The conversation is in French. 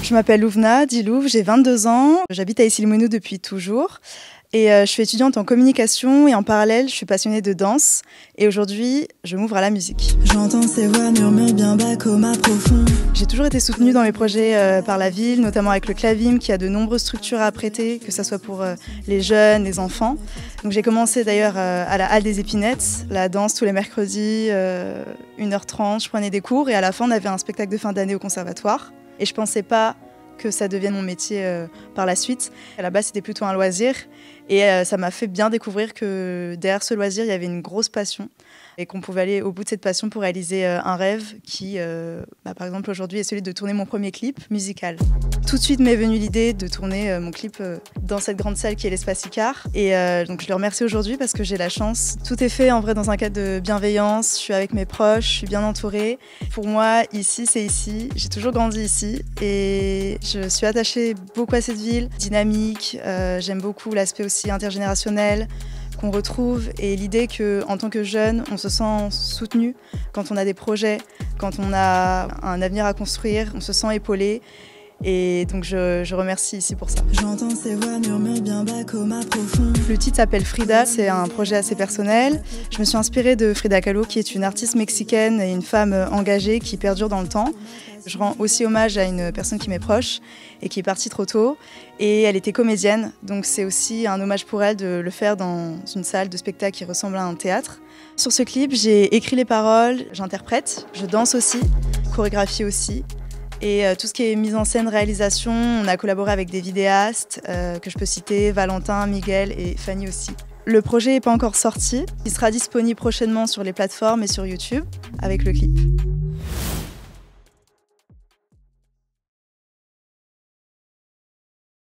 Je m'appelle Louvna Dilouf, j'ai 22 ans, j'habite à Issy-les-Moulineaux depuis toujours et je suis étudiante en communication et en parallèle je suis passionnée de danse et aujourd'hui je m'ouvre à la musique. J'entends ces voix murmure bien bas comme à profond. J'ai toujours été soutenue dans mes projets par la ville, notamment avec le Clavim qui a de nombreuses structures à prêter, que ce soit pour les jeunes, les enfants. Donc j'ai commencé d'ailleurs à la Halle des Épinettes, la danse tous les mercredis, 1h30, je prenais des cours et à la fin on avait un spectacle de fin d'année au conservatoire. Et je ne pensais pas que ça devienne mon métier par la suite. À la base, c'était plutôt un loisir et ça m'a fait bien découvrir que derrière ce loisir, il y avait une grosse passion et qu'on pouvait aller au bout de cette passion pour réaliser un rêve qui, par exemple, aujourd'hui est celui de tourner mon premier clip musical. Tout de suite m'est venue l'idée de tourner mon clip dans cette grande salle qui est l'Espace Icare. Et donc je le remercie aujourd'hui parce que j'ai la chance. Tout est fait en vrai dans un cadre de bienveillance. Je suis avec mes proches, je suis bien entourée. Pour moi, ici, c'est ici. J'ai toujours grandi ici et je suis attachée beaucoup à cette ville. Dynamique, j'aime beaucoup l'aspect aussi intergénérationnel qu'on retrouve et l'idée qu'en tant que jeune, on se sent soutenu quand on a des projets, quand on a un avenir à construire, on se sent épaulé. Et donc je remercie ici pour ça. J'entends ces voix murmure bien bas comme à profond. Le titre s'appelle Frida, c'est un projet assez personnel. Je me suis inspirée de Frida Kahlo qui est une artiste mexicaine et une femme engagée qui perdure dans le temps. Je rends aussi hommage à une personne qui m'est proche et qui est partie trop tôt. Et elle était comédienne, donc c'est aussi un hommage pour elle de le faire dans une salle de spectacle qui ressemble à un théâtre. Sur ce clip, j'ai écrit les paroles, j'interprète, je danse aussi, chorégraphie aussi. Et tout ce qui est mise en scène, réalisation, on a collaboré avec des vidéastes que je peux citer, Valentin, Miguel et Fanny aussi. Le projet n'est pas encore sorti, il sera disponible prochainement sur les plateformes et sur YouTube avec le clip.